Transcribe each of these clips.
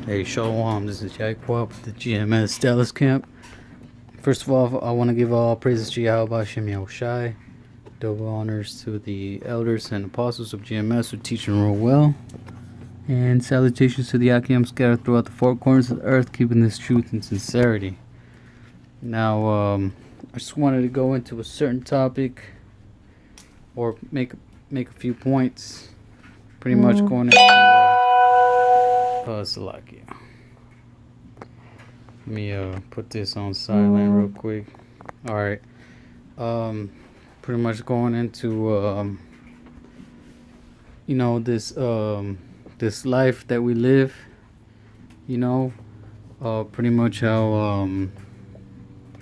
Hey, Shalom, this is YAHAWAH with the GMS Dallas Camp. First of all, I want to give all praises to YAHAWASHI, double honors to the elders and apostles of GMS who teach and rule well, and salutations to the Akim scattered throughout the four corners of the earth, keeping this truth and sincerity. Now, I just wanted to go into a certain topic, or make a few points, pretty much going into Salakia. Let me put this on silent real quick. Alright. Pretty much going into this life that we live, pretty much how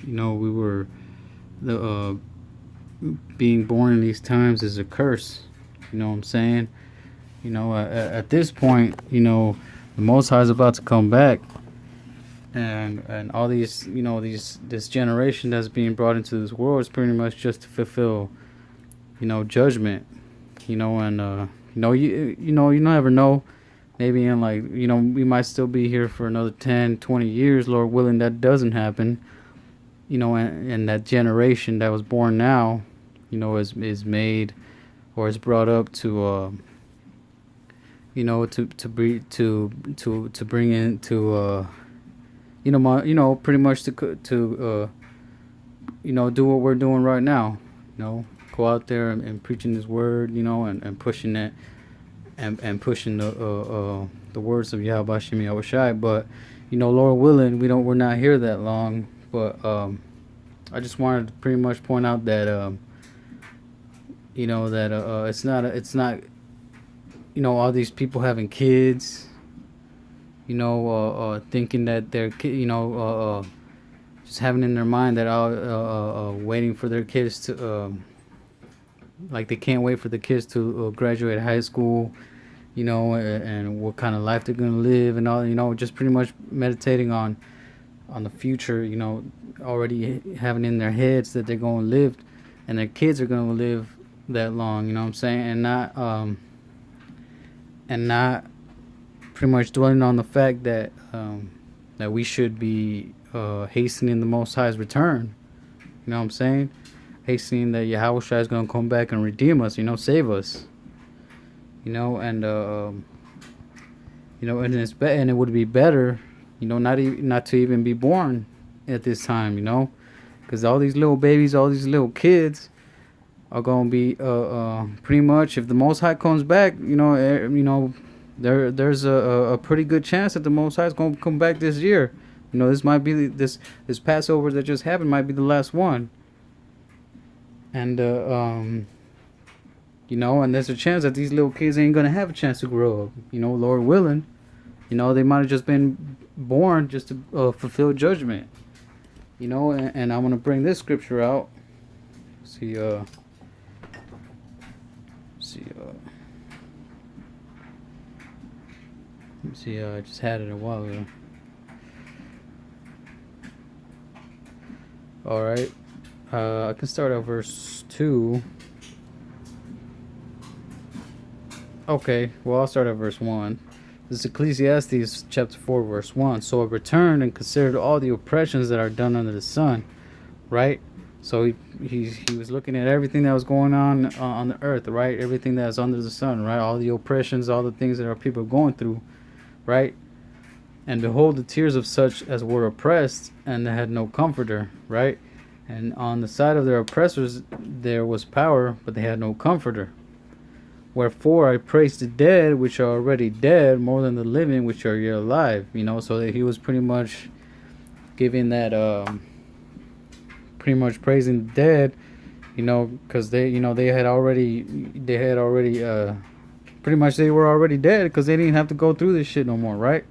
we were being born in these times is a curse. You know what I'm saying? At this point, the Most High is about to come back, and all these, this generation that's being brought into this world is pretty much just to fulfill, judgment, and you never know. Maybe in we might still be here for another 10, 20 years, Lord willing. That doesn't happen, and that generation that was born now, is made or is brought up to to bring into pretty much to do what we're doing right now. Go out there and preaching His word, and pushing it, and pushing the words of YAHAWASHI. But Lord willing, we're not here that long. But I just wanted to pretty much point out that it's not all these people having kids, thinking that they're just having in their mind that waiting for their kids to like they can't wait for the kids to graduate high school, and what kind of life they're gonna live and all, just pretty much meditating on the future, already having in their heads that they're going to live and their kids are going to live that long, what I'm saying, and not pretty much dwelling on the fact that that we should be hastening the Most High's return. What I'm saying? Hastening that Yahawashi is going to come back and redeem us, save us. And and it would be better, not to even be born at this time, because all these little babies, all these little kids are going to be pretty much, if the Most High comes back, there's a pretty good chance that the Most High is going to come back this year. This might be this Passover that just happened might be the last one, and and there's a chance that these little kids ain't gonna have a chance to grow up. Lord willing, they might have just been born just to fulfill judgment. And I'm gonna bring this scripture out. I just had it a while ago. Alright. I can start at verse 2. Okay, well, I'll start at verse 1. This is Ecclesiastes chapter 4, verse 1. So I returned and considered all the oppressions that are done under the sun. Right? So he was looking at everything that was going on the earth, right? Everything that's under the sun, right? All the oppressions, all the things that our people are going through, right? And behold, the tears of such as were oppressed, and they had no comforter, right? And on the side of their oppressors there was power, but they had no comforter. Wherefore I praise the dead which are already dead more than the living which are yet alive. So that he was pretty much giving that pretty much praising the dead, because they had already pretty much they were already dead, because they didn't have to go through this shit no more, right?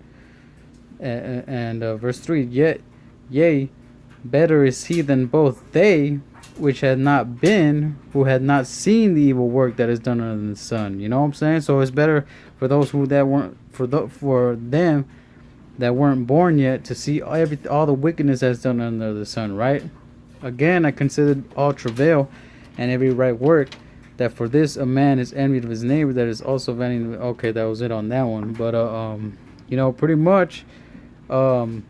And verse 3, yet yea, better is he than both they which had not been, who had not seen the evil work that is done under the sun. You know what I'm saying? So it's better for those that weren't, for them that weren't born yet, to see all the wickedness that's done under the sun, right? Again, I considered all travail and every right work, that for this a man is envied of his neighbor, that is also vanity. Okay, that was it on that one. But Pretty much, um,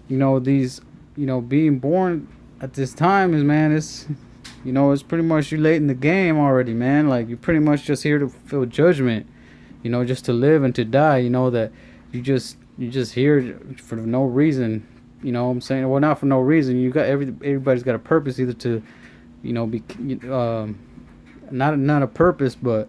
these, being born at this time is, man, it's pretty much you late in the game already, man. Like, you're pretty much just here to fulfill judgment, just to live and to die. That you just here for no reason. What I'm saying? Well, not for no reason. Everybody's got a purpose, either to, be, not a purpose, but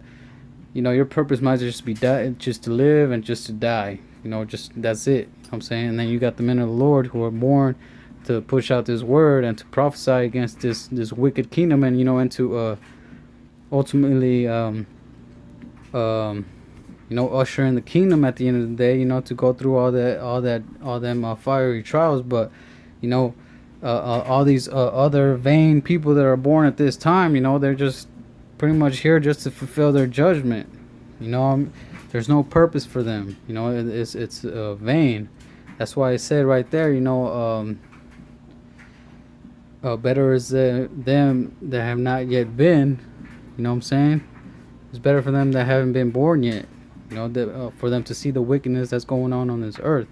your purpose might just be just to live and just to die. Just that's it. I'm saying. And then you got the men of the Lord who are born to push out this word and to prophesy against this wicked kingdom, and and to ultimately usher in the kingdom at the end of the day. To go through all them fiery trials, but all these other vain people that are born at this time, they're just pretty much here just to fulfill their judgment. There's no purpose for them. It's vain. That's why I said right there. Better is them that have not yet been. What I'm saying? It's better for them that haven't been born yet. For them to see the wickedness that's going on this earth.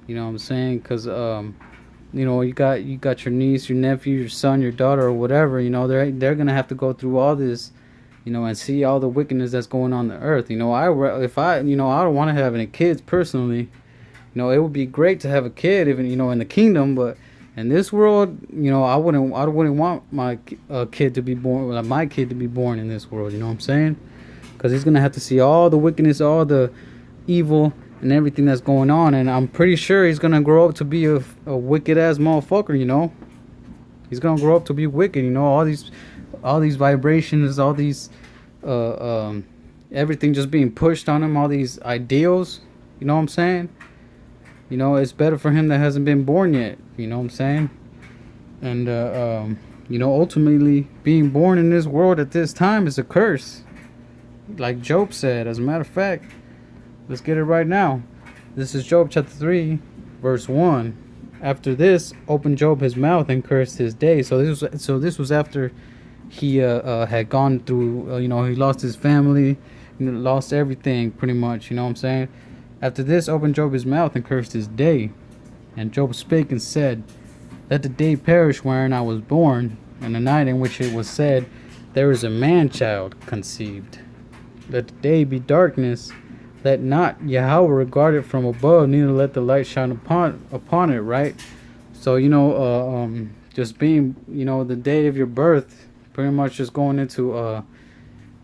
What I'm saying? Because you got your niece, your nephew, your son, your daughter, or whatever. They're gonna have to go through all this, and see all the wickedness that's going on the earth. If I don't want to have any kids personally. It would be great to have a kid, even in the kingdom, but in this world, I wouldn't want my kid to be born, like my kid to be born in this world. You know what I'm saying? Because he's gonna have to see all the wickedness, all the evil, and everything that's going on, and I'm pretty sure he's gonna grow up to be a wicked ass motherfucker. He's gonna grow up to be wicked. All these vibrations, all these everything just being pushed on him, all these ideals. You know what I'm saying? It's better for him that hasn't been born yet. You know what I'm saying? And ultimately, being born in this world at this time is a curse, like Job said. As a matter of fact, let's get it right now. This is Job chapter 3, verse 1. After this, opened Job his mouth and cursed his day. So this was after he had gone through. He lost his family, lost everything pretty much. You know what I'm saying? After this, opened Job his mouth and cursed his day. And Job spake and said, let the day perish wherein I was born, and the night in which it was said, there is a man-child conceived. Let the day be darkness. Let not Yahawah regard it from above, neither let the light shine upon it, right? So, just being, the day of your birth, pretty much just going into,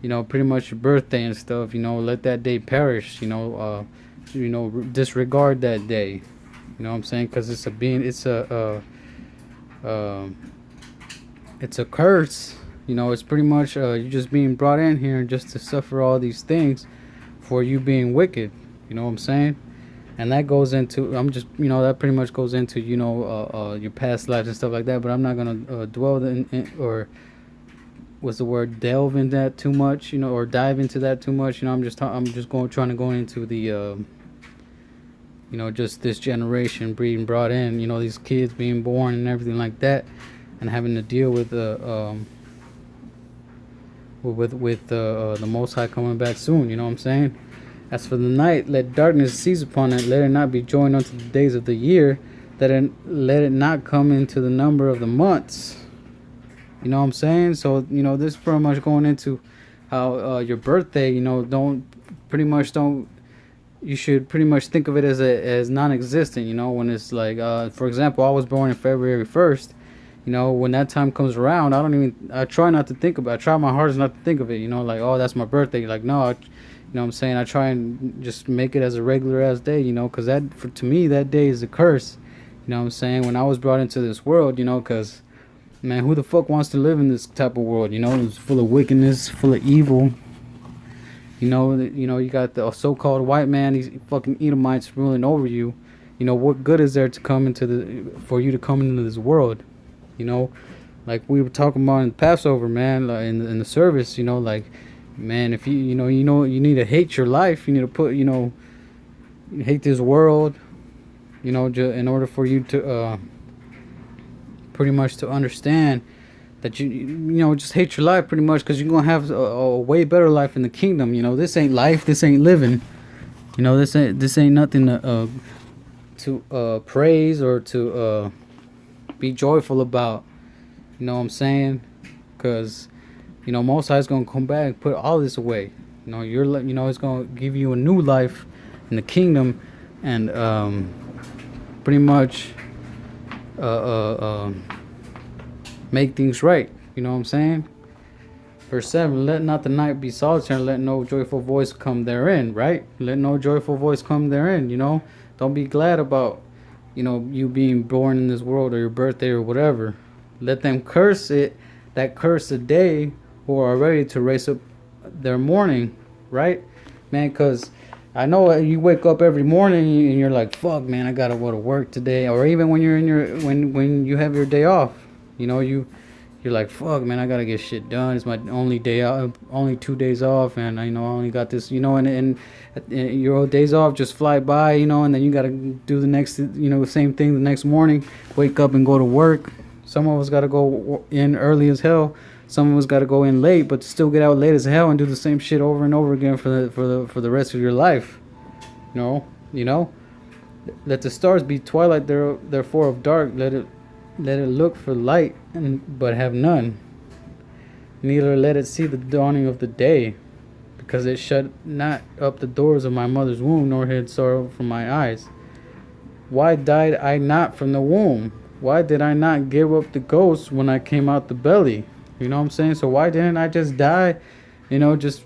pretty much your birthday and stuff, let that day perish, disregard that day. You know what I'm saying? Because it's a curse. It's pretty much you just being brought in here just to suffer all these things for you being wicked. You know what I'm saying? And that goes into, that pretty much goes into, your past lives and stuff like that. But I'm not gonna dwell in or what's the word, delve in that too much, or dive into that too much. I'm just trying to go into the just this generation being brought in, these kids being born and everything like that, and having to deal with the Most High coming back soon. You know what I'm saying? As for the night, let darkness seize upon it. Let it not be joined unto the days of the year. Let it not come into the number of the months. You know what I'm saying? So this is pretty much going into how your birthday. You should pretty much think of it as non-existent. When it's like, for example, I was born in February 1st. When that time comes around, I try not to think about it. I try my hardest not to think of it, like, oh, that's my birthday. Like, no, what I'm saying? I try and just make it as a regular ass day, because to me, that day is a curse. You know what I'm saying? When I was brought into this world, because, man, who the fuck wants to live in this type of world? It's full of wickedness, full of evil. You got the so-called white man, these fucking Edomites ruling over you. What good is there for you to come into this world? Like we were talking about in Passover, man, like in the service, like, man, if you need to hate your life, you need to put, hate this world, in order for you to pretty much to understand that you just hate your life pretty much, because you're gonna have a way better life in the kingdom. This ain't life, this ain't living. You know, this ain't nothing to praise or to be joyful about. You know what I'm saying? Because Most High's gonna come back and put all this away. It's gonna give you a new life in the kingdom, and pretty much uh, uh, uh, make things right. You know what I'm saying? Verse 7, let not the night be solitary, let no joyful voice come therein, right? Let no joyful voice come therein, Don't be glad about, you being born in this world or your birthday or whatever. Let them curse it, that curse the day who are ready to raise up their mourning, right? Man, because I know you wake up every morning and you're like, fuck, man, I gotta go to work today. Or even when you're in when you have your day off, you're like, fuck, man, I gotta get shit done. It's my only day off, only 2 days off, and I only got this, and your days off just fly by, and then you gotta do the next, same thing the next morning. Wake up and go to work. Some of us gotta go in early as hell. Some of us gotta go in late, but still get out late as hell and do the same shit over and over again for the rest of your life. Let the stars be twilight, therefore of dark. Let it look for light, but have none. Neither let it see the dawning of the day, because it shut not up the doors of my mother's womb, nor hid sorrow from my eyes. Why died I not from the womb? Why did I not give up the ghost when I came out the belly? You know what I'm saying? So why didn't I just die? Just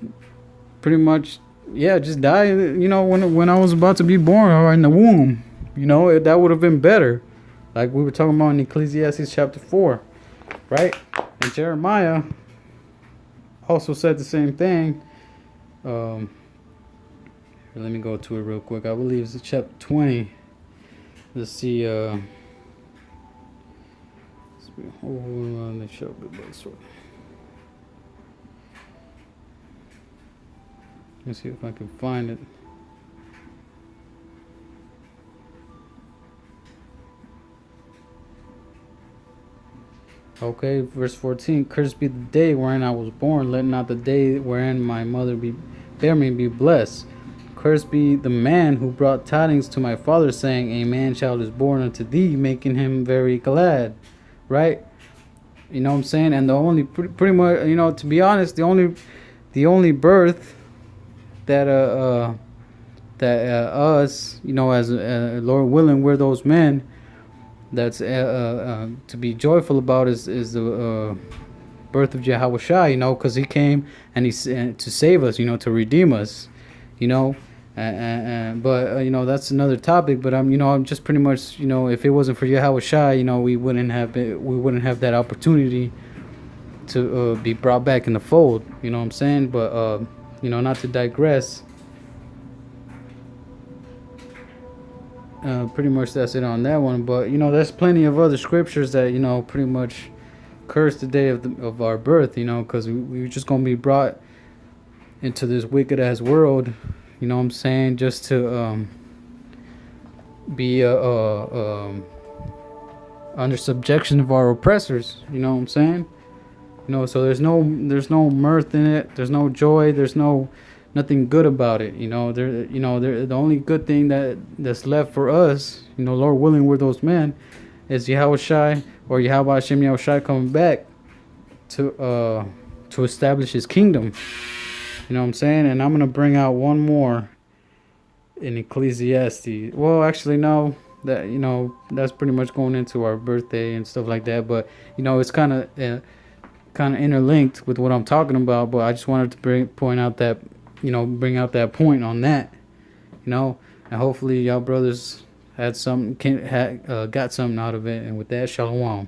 pretty much, just die. When I was about to be born or in the womb, that would have been better. Like we were talking about in Ecclesiastes chapter 4, right? And Jeremiah also said the same thing. Let me go to it real quick. I believe it's chapter 20. Let's see. Let's see if I can find it. Okay, verse 14. Cursed be the day wherein I was born. Let not the day wherein my mother bear me be blessed. Cursed be the man who brought tidings to my father, saying, a man child is born unto thee, making him very glad. Right? You know what I'm saying? And the only, pretty much, to be honest, the only birth that us, as Lord willing, we're those men that's to be joyful about is the birth of YAHAWASHI, because he came and to save us, to redeem us, but that's another topic. But I'm just pretty much, if it wasn't for YAHAWASHI, we wouldn't have that opportunity to be brought back in the fold. You know what I'm saying? But not to digress. Pretty much that's it on that one. But there's plenty of other scriptures that pretty much curse the day of our birth, because we're just gonna be brought into this wicked ass world, you know what I'm saying, just to be under subjection of our oppressors, you know what I'm saying. So there's no mirth in it, there's no joy, there's nothing good about it. The only good thing that's left for us, Lord willing, we're those men, is Yahawashi or Yahweh Hashem Yahawashi coming back to establish his kingdom. You know what I'm saying? And I'm gonna bring out one more in Ecclesiastes. Well, actually, no. That's pretty much going into our birthday and stuff like that. But it's kind of interlinked with what I'm talking about. But I just wanted to bring out that point on that. And hopefully y'all brothers had something, got something out of it. And with that, shalom.